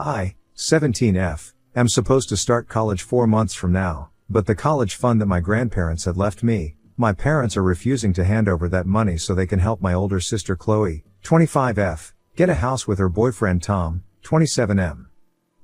I, 17F, am supposed to start college 4 months from now, but the college fund that my grandparents had left me, my parents are refusing to hand over that money so they can help my older sister Chloe, 25F, get a house with her boyfriend Tom, 27M.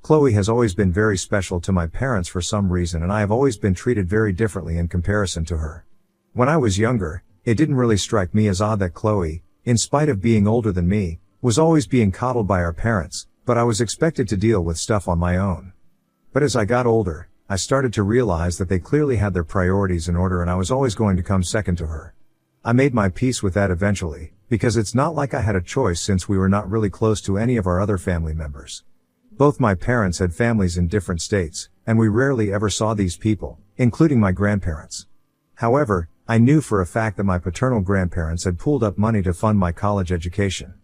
Chloe has always been very special to my parents for some reason, and I have always been treated very differently in comparison to her. When I was younger, it didn't really strike me as odd that Chloe, in spite of being older than me, was always being coddled by our parents, but I was expected to deal with stuff on my own. But as I got older, I started to realize that they clearly had their priorities in order and I was always going to come second to her. I made my peace with that eventually, because it's not like I had a choice since we were not really close to any of our other family members. Both my parents had families in different states, and we rarely ever saw these people, including my grandparents. However, I knew for a fact that my paternal grandparents had pooled up money to fund my college education.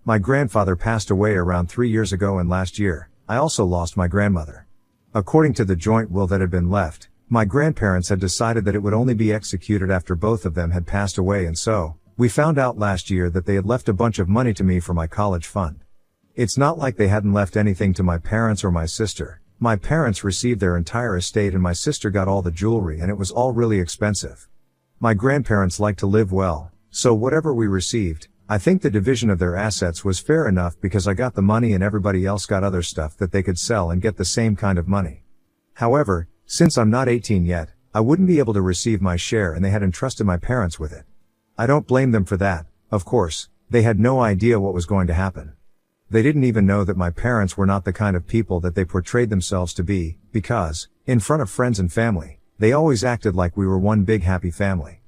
My grandfather passed away around 3 years ago, and last year, I also lost my grandmother. According to the joint will that had been left, my grandparents had decided that it would only be executed after both of them had passed away, and so, we found out last year that they had left a bunch of money to me for my college fund. It's not like they hadn't left anything to my parents or my sister. My parents received their entire estate and my sister got all the jewelry, and it was all really expensive. My grandparents liked to live well, so whatever we received, I think the division of their assets was fair enough because I got the money and everybody else got other stuff that they could sell and get the same kind of money. However, since I'm not 18 yet, I wouldn't be able to receive my share and they had entrusted my parents with it. I don't blame them for that, of course. They had no idea what was going to happen. They didn't even know that my parents were not the kind of people that they portrayed themselves to be, because, in front of friends and family, they always acted like we were one big happy family.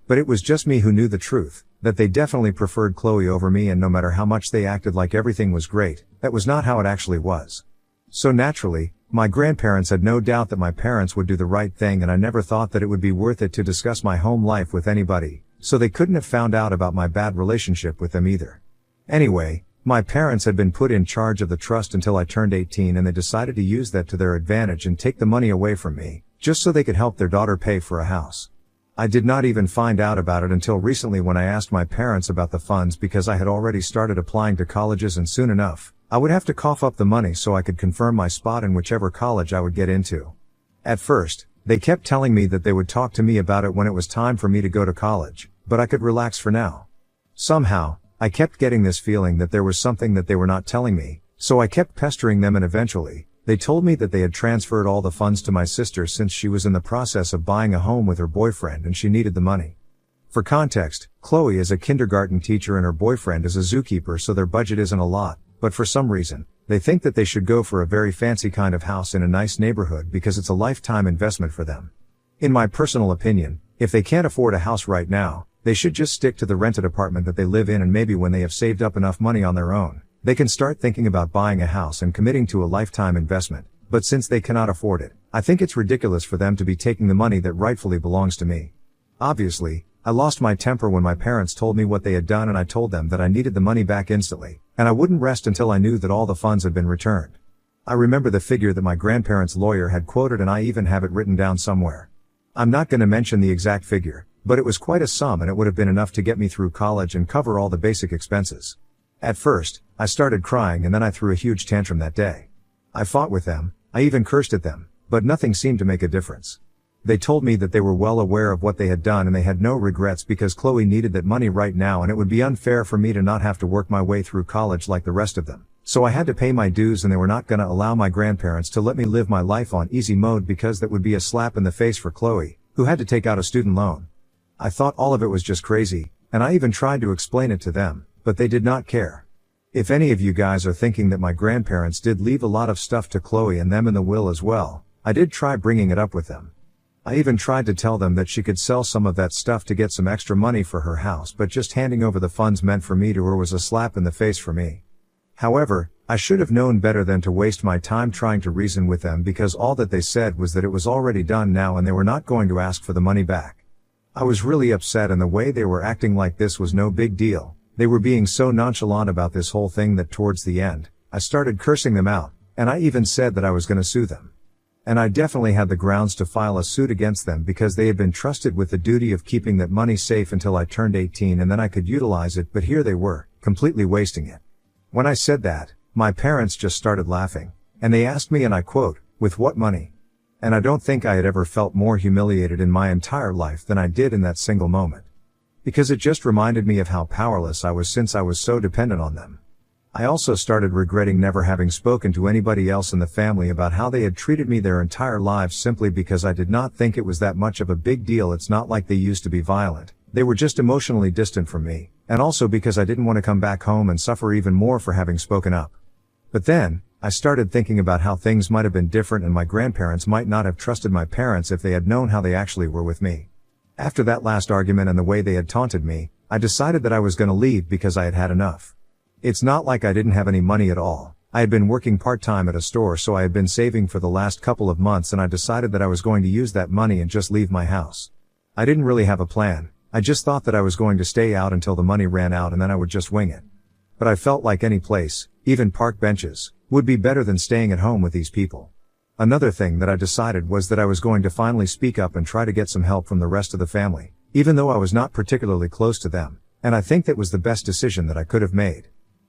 But it was just me who knew the truth, that they definitely preferred Chloe over me, and no matter how much they acted like everything was great, that was not how it actually was. So naturally, my grandparents had no doubt that my parents would do the right thing, and I never thought that it would be worth it to discuss my home life with anybody, so they couldn't have found out about my bad relationship with them either. Anyway, my parents had been put in charge of the trust until I turned 18, and they decided to use that to their advantage and take the money away from me, just so they could help their daughter pay for a house. I did not even find out about it until recently when I asked my parents about the funds, because I had already started applying to colleges and soon enough, I would have to cough up the money so I could confirm my spot in whichever college I would get into. At first, they kept telling me that they would talk to me about it when it was time for me to go to college, but I could relax for now. Somehow, I kept getting this feeling that there was something that they were not telling me, so I kept pestering them, and eventually, they told me that they had transferred all the funds to my sister since she was in the process of buying a home with her boyfriend and she needed the money. For context, Chloe is a kindergarten teacher and her boyfriend is a zookeeper, so their budget isn't a lot, but for some reason, they think that they should go for a very fancy kind of house in a nice neighborhood because it's a lifetime investment for them. In my personal opinion, if they can't afford a house right now, they should just stick to the rented apartment that they live in, and maybe when they have saved up enough money on their own, they can start thinking about buying a house and committing to a lifetime investment. But since they cannot afford it, I think it's ridiculous for them to be taking the money that rightfully belongs to me. Obviously, I lost my temper when my parents told me what they had done, and I told them that I needed the money back instantly, and I wouldn't rest until I knew that all the funds had been returned. I remember the figure that my grandparents' lawyer had quoted, and I even have it written down somewhere. I'm not going to mention the exact figure, but it was quite a sum, and it would have been enough to get me through college and cover all the basic expenses. At first, I started crying, and then I threw a huge tantrum that day. I fought with them, I even cursed at them, but nothing seemed to make a difference. They told me that they were well aware of what they had done and they had no regrets because Chloe needed that money right now, and it would be unfair for me to not have to work my way through college like the rest of them. So I had to pay my dues, and they were not going to allow my grandparents to let me live my life on easy mode because that would be a slap in the face for Chloe, who had to take out a student loan. I thought all of it was just crazy, and I even tried to explain it to them, but they did not care. If any of you guys are thinking that my grandparents did leave a lot of stuff to Chloe and them in the will as well, I did try bringing it up with them. I even tried to tell them that she could sell some of that stuff to get some extra money for her house, but just handing over the funds meant for me to her was a slap in the face for me. However, I should have known better than to waste my time trying to reason with them, because all that they said was that it was already done now and they were not going to ask for the money back. I was really upset, and the way they were acting like this was no big deal. They were being so nonchalant about this whole thing that towards the end, I started cursing them out, and I even said that I was going to sue them. And I definitely had the grounds to file a suit against them because they had been trusted with the duty of keeping that money safe until I turned 18 and then I could utilize it, but here they were, completely wasting it. When I said that, My parents just started laughing. And they asked me, and I quote, "With what money?" And I don't think I had ever felt more humiliated in my entire life than I did in that single moment. Because it just reminded me of how powerless I was since I was so dependent on them. I also started regretting never having spoken to anybody else in the family about how they had treated me their entire lives simply because I did not think it was that much of a big deal. It's not like they used to be violent. They were just emotionally distant from me, and also because I didn't want to come back home and suffer even more for having spoken up. But then, I started thinking about how things might have been different and my grandparents might not have trusted my parents if they had known how they actually were with me. After that last argument and the way they had taunted me, I decided that I was going to leave because I had had enough. It's not like I didn't have any money at all. I had been working part-time at a store, so I had been saving for the last couple of months, and I decided that I was going to use that money and just leave my house. I didn't really have a plan. I just thought that I was going to stay out until the money ran out and then I would just wing it. But I felt like any place, even park benches, would be better than staying at home with these people. Another thing that I decided was that I was going to finally speak up and try to get some help from the rest of the family, even though I was not particularly close to them, and I think that was the best decision that I could have made.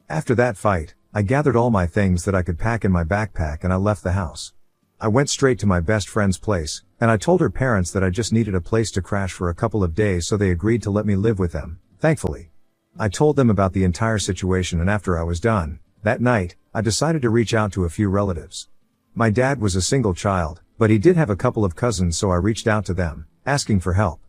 After that fight, I gathered all my things that I could pack in my backpack and I left the house. I went straight to my best friend's place, and I told her parents that I just needed a place to crash for a couple of days, so they agreed to let me live with them, thankfully. I told them about the entire situation, and after I was done, that night, I decided to reach out to a few relatives. My dad was a single child, but he did have a couple of cousins, so I reached out to them, asking for help.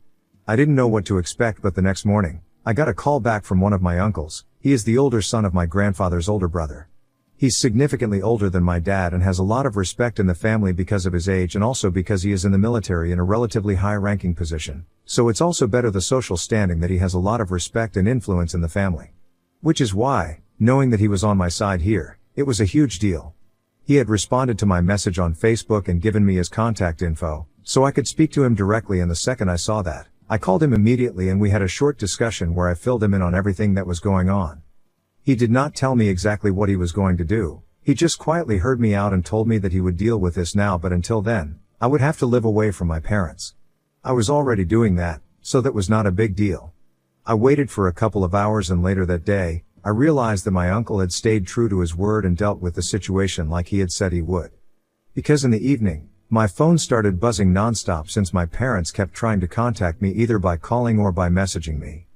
I didn't know what to expect, but the next morning, I got a call back from one of my uncles. He is the older son of my grandfather's older brother. He's significantly older than my dad and has a lot of respect in the family because of his age and also because he is in the military in a relatively high-ranking position. So it's also better the social standing that he has a lot of respect and influence in the family. Which is why, knowing that he was on my side here, it was a huge deal. He had responded to my message on Facebook and given me his contact info, so I could speak to him directly, and the second I saw that, I called him immediately and we had a short discussion where I filled him in on everything that was going on. He did not tell me exactly what he was going to do. He just quietly heard me out and told me that he would deal with this now, but until then, I would have to live away from my parents. I was already doing that, so that was not a big deal. I waited for a couple of hours, and later that day, I realized that my uncle had stayed true to his word and dealt with the situation like he had said he would. Because in the evening, my phone started buzzing nonstop since my parents kept trying to contact me either by calling or by messaging me.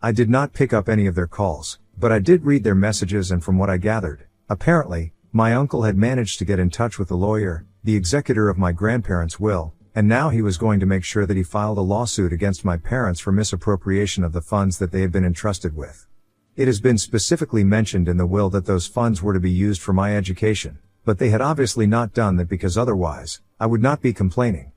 I did not pick up any of their calls, but I did read their messages, and from what I gathered, apparently, my uncle had managed to get in touch with the lawyer, the executor of my grandparents' will, and now he was going to make sure that he filed a lawsuit against my parents for misappropriation of the funds that they had been entrusted with. It has been specifically mentioned in the will that those funds were to be used for my education, but they had obviously not done that because otherwise, I would not be complaining.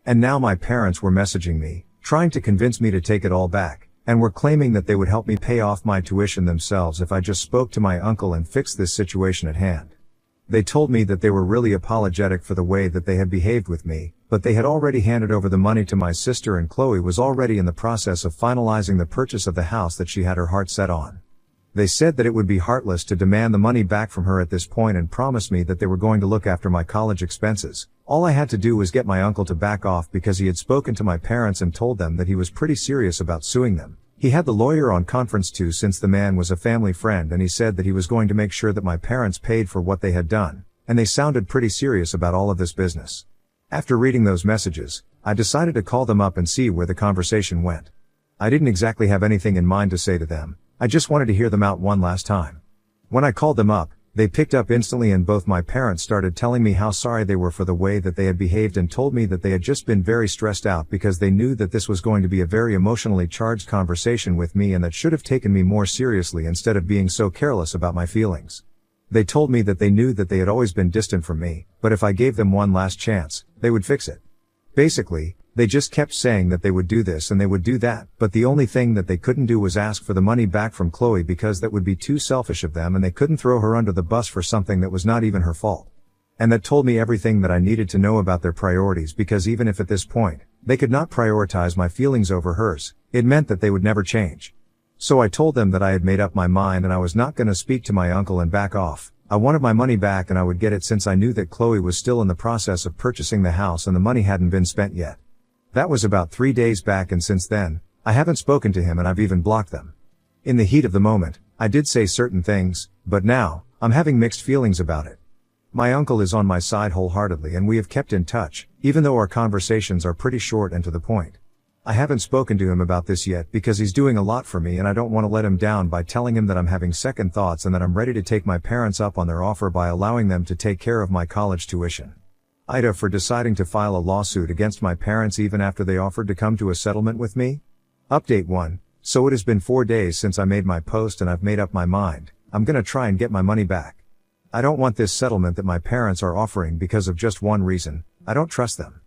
And now my parents were messaging me, trying to convince me to take it all back, and were claiming that they would help me pay off my tuition themselves if I just spoke to my uncle and fixed this situation at hand. They told me that they were really apologetic for the way that they had behaved with me, but they had already handed over the money to my sister, and Chloe was already in the process of finalizing the purchase of the house that she had her heart set on. They said that it would be heartless to demand the money back from her at this point and promised me that they were going to look after my college expenses. All I had to do was get my uncle to back off because he had spoken to my parents and told them that he was pretty serious about suing them. He had the lawyer on conference too, since the man was a family friend, and he said that he was going to make sure that my parents paid for what they had done, and they sounded pretty serious about all of this business. After reading those messages, I decided to call them up and see where the conversation went. I didn't exactly have anything in mind to say to them. I just wanted to hear them out one last time. When I called them up, they picked up instantly, and both my parents started telling me how sorry they were for the way that they had behaved and told me that they had just been very stressed out because they knew that this was going to be a very emotionally charged conversation with me and that should have taken me more seriously instead of being so careless about my feelings. They told me that they knew that they had always been distant from me, but if I gave them one last chance, they would fix it. Basically, they just kept saying that they would do this and they would do that, but the only thing that they couldn't do was ask for the money back from Chloe because that would be too selfish of them, and they couldn't throw her under the bus for something that was not even her fault. And that told me everything that I needed to know about their priorities, because even if at this point, they could not prioritize my feelings over hers, it meant that they would never change. So I told them that I had made up my mind and I was not going to speak to my uncle and back off. I wanted my money back and I would get it since I knew that Chloe was still in the process of purchasing the house and the money hadn't been spent yet. That was about 3 days back, and since then, I haven't spoken to him and I've even blocked them. In the heat of the moment, I did say certain things, but now, I'm having mixed feelings about it. My uncle is on my side wholeheartedly and we have kept in touch, even though our conversations are pretty short and to the point. I haven't spoken to him about this yet because he's doing a lot for me and I don't want to let him down by telling him that I'm having second thoughts and that I'm ready to take my parents up on their offer by allowing them to take care of my college tuition. Ida for deciding to file a lawsuit against my parents even after they offered to come to a settlement with me. Update 1. So it has been 4 days since I made my post and I've made up my mind. I'm gonna try and get my money back. I don't want this settlement that my parents are offering because of just one reason: I don't trust them.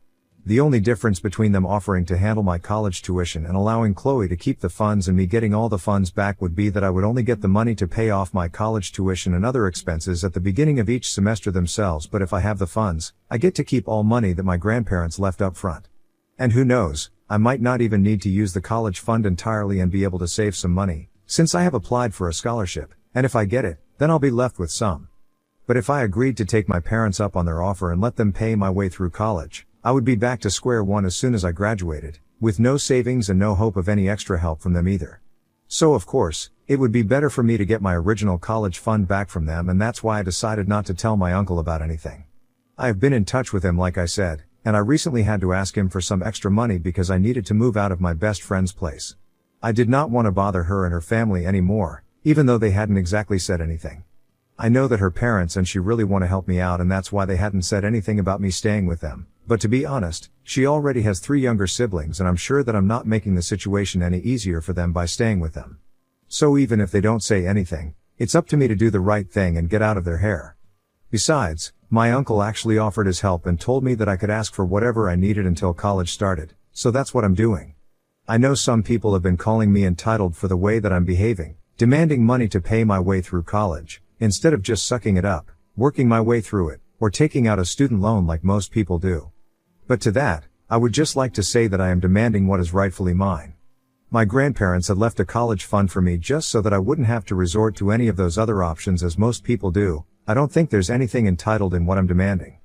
The only difference between them offering to handle my college tuition and allowing Chloe to keep the funds and me getting all the funds back would be that I would only get the money to pay off my college tuition and other expenses at the beginning of each semester themselves, but if I have the funds, I get to keep all money that my grandparents left up front. And who knows, I might not even need to use the college fund entirely and be able to save some money, since I have applied for a scholarship, and if I get it, then I'll be left with some. But if I agreed to take my parents up on their offer and let them pay my way through college, I would be back to square one as soon as I graduated, with no savings and no hope of any extra help from them either. So of course, it would be better for me to get my original college fund back from them, and that's why I decided not to tell my uncle about anything. I have been in touch with him like I said, and I recently had to ask him for some extra money because I needed to move out of my best friend's place. I did not want to bother her and her family anymore, even though they hadn't exactly said anything. I know that her parents and she really want to help me out and that's why they hadn't said anything about me staying with them. But to be honest, she already has 3 younger siblings and I'm sure that I'm not making the situation any easier for them by staying with them. So even if they don't say anything, it's up to me to do the right thing and get out of their hair. Besides, my uncle actually offered his help and told me that I could ask for whatever I needed until college started, so that's what I'm doing. I know some people have been calling me entitled for the way that I'm behaving, demanding money to pay my way through college, instead of just sucking it up, working my way through it, or taking out a student loan like most people do. But to that, I would just like to say that I am demanding what is rightfully mine. My grandparents had left a college fund for me just so that I wouldn't have to resort to any of those other options as most people do. I don't think there's anything entitled in what I'm demanding.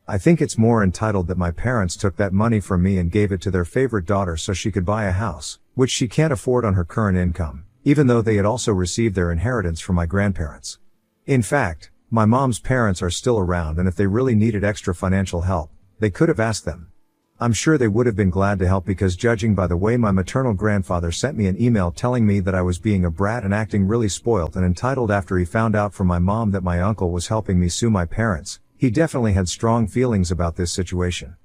I think it's more entitled that my parents took that money from me and gave it to their favorite daughter so she could buy a house, which she can't afford on her current income, even though they had also received their inheritance from my grandparents. In fact, my mom's parents are still around and if they really needed extra financial help, they could have asked them. I'm sure they would have been glad to help because judging by the way my maternal grandfather sent me an email telling me that I was being a brat and acting really spoilt and entitled after he found out from my mom that my uncle was helping me sue my parents, he definitely had strong feelings about this situation.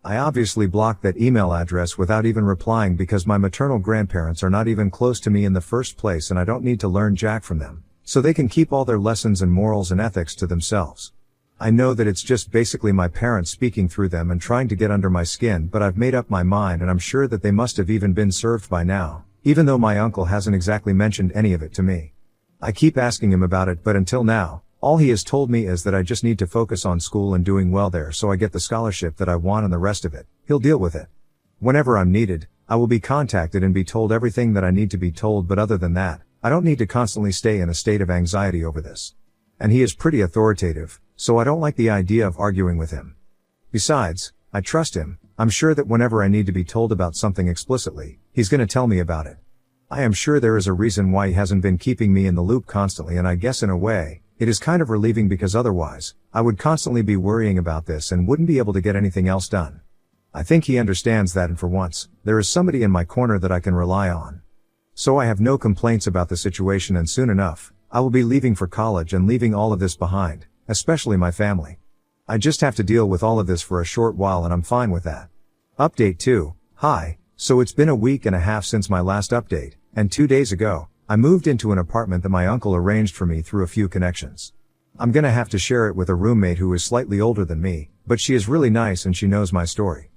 I obviously blocked that email address without even replying because my maternal grandparents are not even close to me in the first place and I don't need to learn jack from them, so they can keep all their lessons and morals and ethics to themselves. I know that it's just basically my parents speaking through them and trying to get under my skin, but I've made up my mind and I'm sure that they must have even been served by now, even though my uncle hasn't exactly mentioned any of it to me. I keep asking him about it, but until now, all he has told me is that I just need to focus on school and doing well there so I get the scholarship that I want and the rest of it, he'll deal with it. Whenever I'm needed, I will be contacted and be told everything that I need to be told, but other than that, I don't need to constantly stay in a state of anxiety over this. And he is pretty authoritative, so I don't like the idea of arguing with him. Besides, I trust him. I'm sure that whenever I need to be told about something explicitly, he's gonna tell me about it. I am sure there is a reason why he hasn't been keeping me in the loop constantly, and I guess in a way, it is kind of relieving because otherwise, I would constantly be worrying about this and wouldn't be able to get anything else done. I think he understands that, and for once, there is somebody in my corner that I can rely on. So I have no complaints about the situation, and soon enough, I will be leaving for college and leaving all of this behind, especially my family. I just have to deal with all of this for a short while and I'm fine with that. Update 2. Hi, so it's been a week and a half since my last update, and 2 days ago, I moved into an apartment that my uncle arranged for me through a few connections. I'm gonna have to share it with a roommate who is slightly older than me, but she is really nice and she knows my story.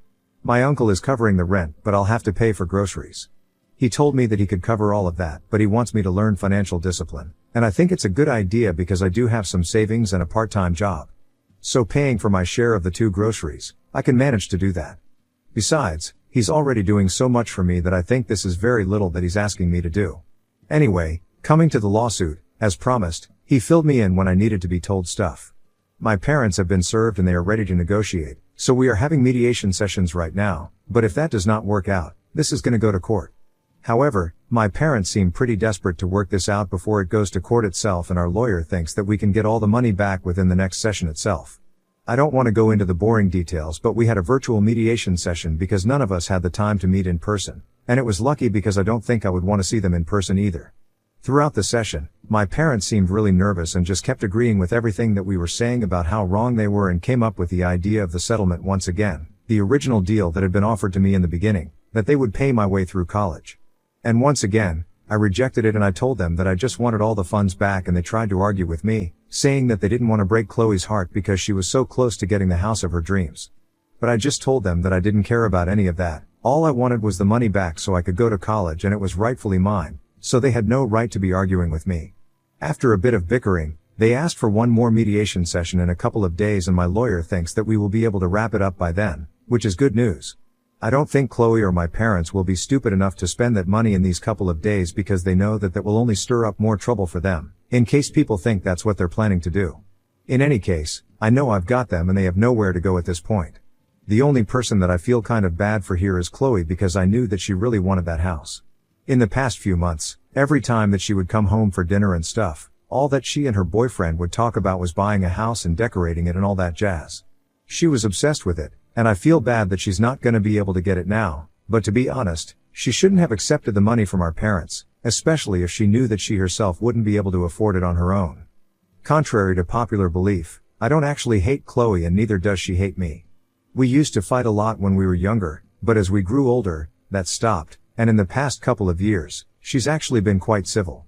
My uncle is covering the rent, but I'll have to pay for groceries. He told me that he could cover all of that, but he wants me to learn financial discipline, and I think it's a good idea because I do have some savings and a part-time job. So paying for my share of the 2 groceries, I can manage to do that. Besides, he's already doing so much for me that I think this is very little that he's asking me to do. Anyway, coming to the lawsuit, as promised, he filled me in when I needed to be told stuff. My parents have been served and they are ready to negotiate, so we are having mediation sessions right now, but if that does not work out, this is gonna go to court. However, my parents seem pretty desperate to work this out before it goes to court itself, and our lawyer thinks that we can get all the money back within the next session itself. I don't want to go into the boring details, but we had a virtual mediation session because none of us had the time to meet in person, and it was lucky because I don't think I would want to see them in person either. Throughout the session, my parents seemed really nervous and just kept agreeing with everything that we were saying about how wrong they were, and came up with the idea of the settlement once again, the original deal that had been offered to me in the beginning, that they would pay my way through college. And once again, I rejected it, and I told them that I just wanted all the funds back, and they tried to argue with me, saying that they didn't want to break Chloe's heart because she was so close to getting the house of her dreams. But I just told them that I didn't care about any of that. All I wanted was the money back so I could go to college, and it was rightfully mine, so they had no right to be arguing with me. After a bit of bickering, they asked for one more mediation session in a couple of days, and my lawyer thinks that we will be able to wrap it up by then, which is good news. I don't think Chloe or my parents will be stupid enough to spend that money in these couple of days, because they know that will only stir up more trouble for them, in case people think that's what they're planning to do. In any case, I know I've got them and they have nowhere to go at this point. The only person that I feel kind of bad for here is Chloe, because I knew that she really wanted that house. In the past few months, every time that she would come home for dinner and stuff, all that she and her boyfriend would talk about was buying a house and decorating it and all that jazz. She was obsessed with it, and I feel bad that she's not gonna be able to get it now, but to be honest, she shouldn't have accepted the money from our parents, especially if she knew that she herself wouldn't be able to afford it on her own. Contrary to popular belief, I don't actually hate Chloe, and neither does she hate me. We used to fight a lot when we were younger, but as we grew older, that stopped, and in the past couple of years, she's actually been quite civil.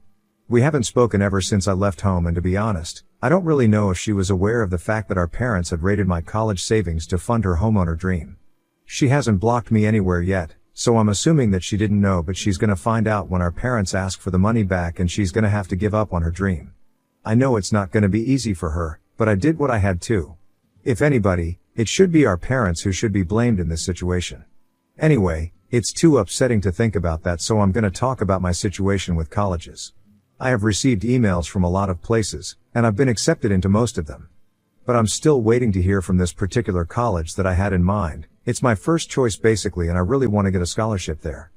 We haven't spoken ever since I left home, and to be honest, I don't really know if she was aware of the fact that our parents had raided my college savings to fund her homeowner dream. She hasn't blocked me anywhere yet, so I'm assuming that she didn't know, but she's gonna find out when our parents ask for the money back, and she's gonna have to give up on her dream. I know it's not gonna be easy for her, but I did what I had to. If anybody, it should be our parents who should be blamed in this situation. Anyway, it's too upsetting to think about that, so I'm gonna talk about my situation with colleges. I have received emails from a lot of places, and I've been accepted into most of them. But I'm still waiting to hear from this particular college that I had in mind. It's my first choice basically, and I really want to get a scholarship there.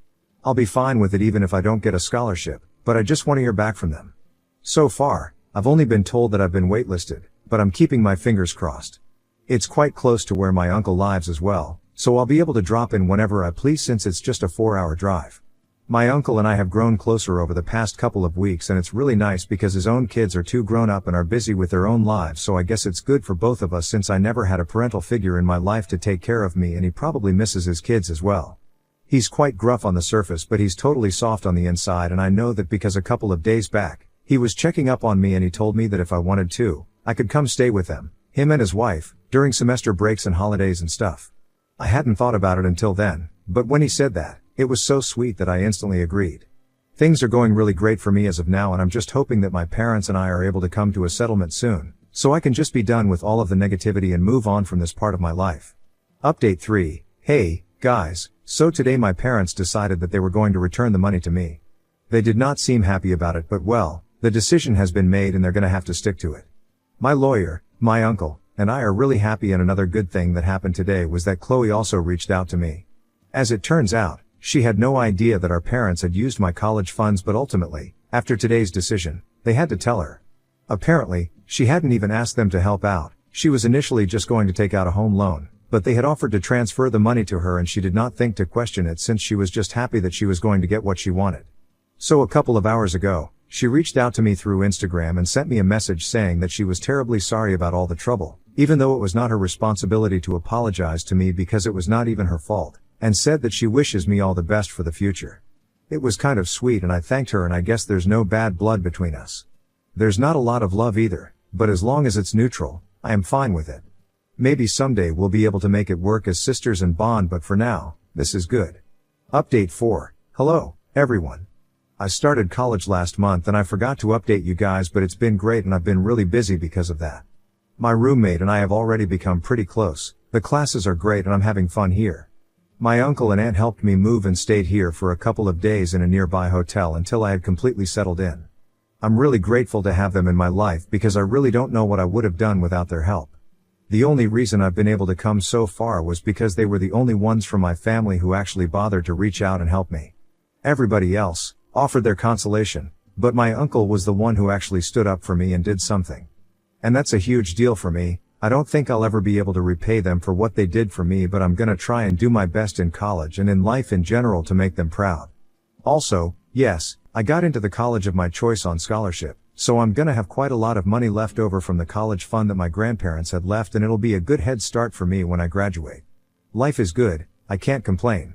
I'll be fine with it even if I don't get a scholarship, but I just want to hear back from them. So far, I've only been told that I've been waitlisted, but I'm keeping my fingers crossed. It's quite close to where my uncle lives as well, so I'll be able to drop in whenever I please, since it's just a 4-hour drive. My uncle and I have grown closer over the past couple of weeks, and it's really nice because his own kids are too grown up and are busy with their own lives, so I guess it's good for both of us, since I never had a parental figure in my life to take care of me, and he probably misses his kids as well. He's quite gruff on the surface, but he's totally soft on the inside, and I know that because a couple of days back, he was checking up on me, and he told me that if I wanted to, I could come stay with them, him and his wife, during semester breaks and holidays and stuff. I hadn't thought about it until then, but when he said that, it was so sweet that I instantly agreed. Things are going really great for me as of now, and I'm just hoping that my parents and I are able to come to a settlement soon, so I can just be done with all of the negativity and move on from this part of my life. Update 3. Hey, guys, so today my parents decided that they were going to return the money to me. They did not seem happy about it, but well, the decision has been made and they're gonna have to stick to it. My lawyer, my uncle, and I are really happy, and another good thing that happened today was that Chloe also reached out to me. As it turns out, she had no idea that our parents had used my college funds, but ultimately, after today's decision, they had to tell her. Apparently, she hadn't even asked them to help out. She was initially just going to take out a home loan, but they had offered to transfer the money to her, and she did not think to question it, since she was just happy that she was going to get what she wanted. So a couple of hours ago, she reached out to me through Instagram and sent me a message saying that she was terribly sorry about all the trouble, even though it was not her responsibility to apologize to me because it was not even her fault, and said that she wishes me all the best for the future. It was kind of sweet, and I thanked her, and I guess there's no bad blood between us. There's not a lot of love either, but as long as it's neutral, I am fine with it. Maybe someday we'll be able to make it work as sisters and bond, but for now, this is good. Update 4. Hello, everyone. I started college last month and I forgot to update you guys, but it's been great and I've been really busy because of that. My roommate and I have already become pretty close. The classes are great and I'm having fun here. My uncle and aunt helped me move and stayed here for a couple of days in a nearby hotel until I had completely settled in. I'm really grateful to have them in my life because I really don't know what I would have done without their help. The only reason I've been able to come so far was because they were the only ones from my family who actually bothered to reach out and help me. Everybody else offered their consolation, but my uncle was the one who actually stood up for me and did something. And that's a huge deal for me. I don't think I'll ever be able to repay them for what they did for me, but I'm gonna try and do my best in college and in life in general to make them proud. Also, yes, I got into the college of my choice on scholarship, so I'm gonna have quite a lot of money left over from the college fund that my grandparents had left, and it'll be a good head start for me when I graduate. Life is good, I can't complain.